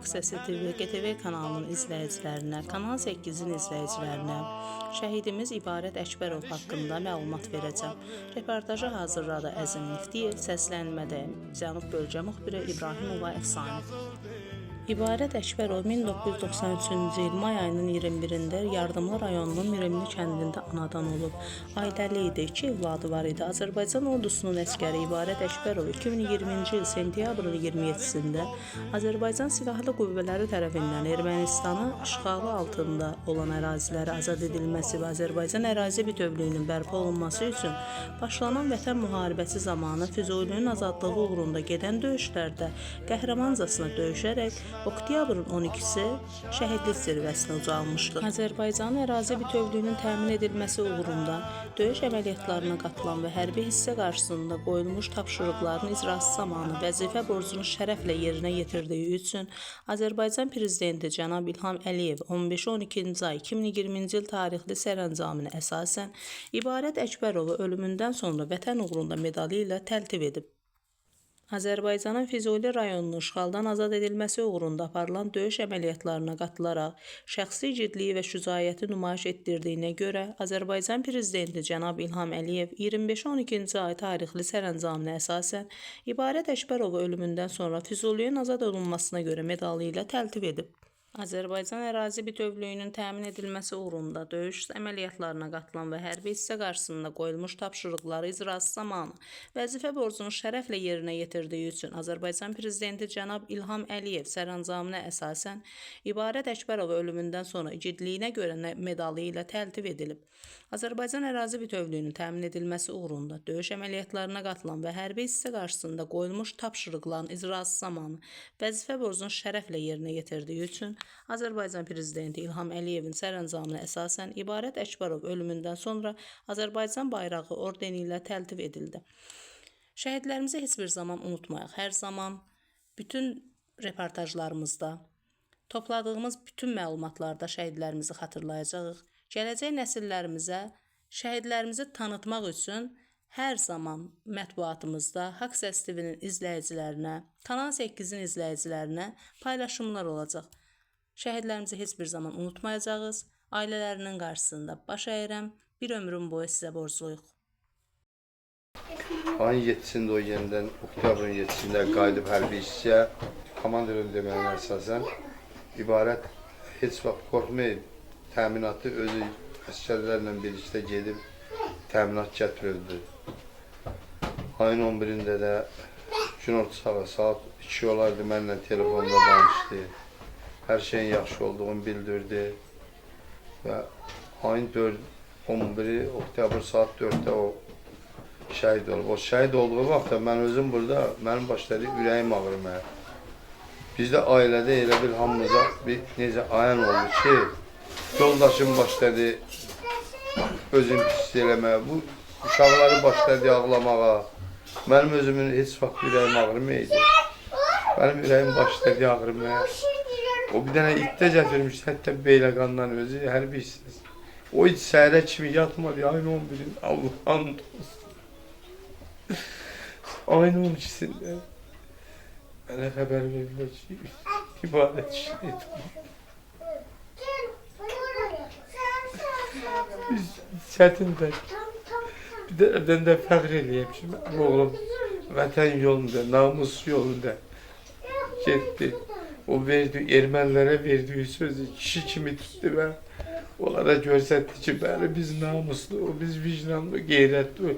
Aksesi TV, QTV kanalının izləyicilərinə, Kanal 8-in izləyicilərinə şəhidimiz İbarət Əkbərov haqqında məlumat verəcəm. Reportajı hazırladı Əzim Niftiyev, səslənmədə Cənub Bölgə müxbiri İbrahimova Əfsani. İbarət Əkbərov 1993-cü il may ayının 21-də Yardımlı rayonunun Mirimli kəndində anadan olub. Ailəli idi, 2 evladı var idi. Azərbaycan ordusunun əskəri İbarət Əkbərov 2020-ci il sentyabrın 27-sində Azərbaycan Silahlı Qüvvələri tərəfindən Ermənistanın işğalı altında olan əraziləri azad edilməsi və Azərbaycan ərazi bütövlüyünün bərpa olunması üçün başlanan Vətən müharibəsi zamanı Füzulinin azadlığı uğrunda gedən döyüşlərdə qəhrəmancasına döyüşərək oktyabrın 12-si şəhidlik zirvəsinə ucalmışdı. Azərbaycanın ərazi bütövlüyünün təmin edilməsi uğrunda döyüş əməliyyatlarına qatılan və hərbi hissə qarşısında qoyulmuş tapşırıqların icrası zamanı vəzifə borcunu şərəflə yerinə yetirdiyi üçün Azərbaycan Prezidenti cənab İlham Əliyev 15-12-ci ay 2020-ci il tarixli sərəncamına əsasən İbarət Əkbərovu ölümündən sonra Vətən uğrunda medalı ilə təltif edib. Azərbaycanın Füzuli rayonunun işğaldan azad edilməsi uğrunda aparılan döyüş əməliyyatlarına qatılaraq şəxsi igidliyi və şücaəti nümayiş etdirdiyinə görə Azərbaycan Prezidenti cənab İlham Əliyev 25-12-ci ay tarixli sərəncamına əsasən İbarət Əkbərovu ölümündən sonra Füzulinin azad olunmasına görə medalı ilə təltif edib. Azərbaycan ərazi bütövlüyünün təmin edilməsi uğrunda döyüş əməliyyatlarına qatılan və hərbi hissə qarşısında qoyulmuş tapşırıqları icrası zamanı vəzifə borcunu şərəflə yerinə yetirdiyi üçün Azərbaycan Prezidenti cənab İlham Əliyev sərəncamına əsasən İbarət Əkbərov ölümündən sonra igidliyinə görə medalı ilə təltif edilib. Azərbaycan ərazi bütövlüyünün təmin edilməsi uğrunda döyüş əməliyyatlarına qatılan və hərbi hissə qarşısında qoyulmuş tapşırıqların icrası zamanı vəzifə borcunu şərəflə yerinə yetirdiyi üçün Azərbaycan Prezidenti İlham Əliyevin sərəncamına əsasən İbarət Əkbərov ölümündən sonra Azərbaycan bayrağı ordeni ilə təltif edildi. Şəhidlərimizi heç bir zaman unutmayaq. Hər zaman bütün reportajlarımızda, topladığımız bütün məlumatlarda şəhidlərimizi xatırlayacağıq. Gələcək nəsillərimizə şəhidlərimizi tanıtmaq üçün hər zaman mətbuatımızda Haqq Səs TV-nin izləyicilərinə, Kanal 8-in izləyicilərinə paylaşımlar olacaq. Şəhidlərimizi heç bir zaman unutmayacağız. Ailələrinin qarşısında baş əyirəm. Bir ömrüm boyu sizə borcluyuq. Ayın 7-sində o yenidən, oktyabrın 7-sində qayıdıb hərbi hissəyə komandirin deməyinə əsasən İbarət heç vaxt qorxmayıb, təminatı özü əsgərlərlə birlikdə gedib təminat gətirirdi. Ayın 11-də də günorta saat 2 olardı, mənlə telefonda danışdı. Hər şeyin yaxşı olduğunu bildirdi və ayın 11-i oktyabr saat 4-də o şəhid olub. O şəhid olduğu vaxtda mən özüm burada, mənim başladı ürəyim ağrımaya. Bizdə ailədə elə bir hamımıza bir necə ayan oldu ki, yoldaşım başladı özüm pis eləməyə, bu uşaqları başladı ağlamağa. Mənim özümün heç vaxt ürəyim ağrımaydı. Mənim ürəyim başladı ağrımaya. O bir dənə itdə gətirmişdi, hətta Beyləqandan özü, hərbi hissəsi. O it səhərə kimi yatmadı, ayın 11-in, Allah'ın olsun. Ayın 12-sində mənə xəbər verirlər ki, İbarət şəhid olub. Biz çətindək, bir də evdən də fəxr eləyəm ki, mənim oğlum vətən yolunda, namus yolunda getdi. O ermənilərə verdiyi sözü kişi kimi tutdu və onlara göstərdi ki, bəli biz namuslu, biz vicdanlı, qeyrətli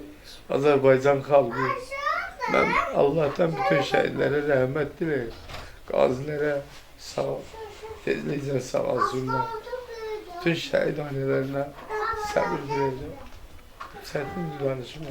Azərbaycan xalqı. Mən Allah'tan bütün şəhidlərə rəhmət diləyim, qazilərə sağ ol, tezliklə sağ olsunlar. Bütün şəhid ailələrinə səbir diləyəcəm. Çətin danışma.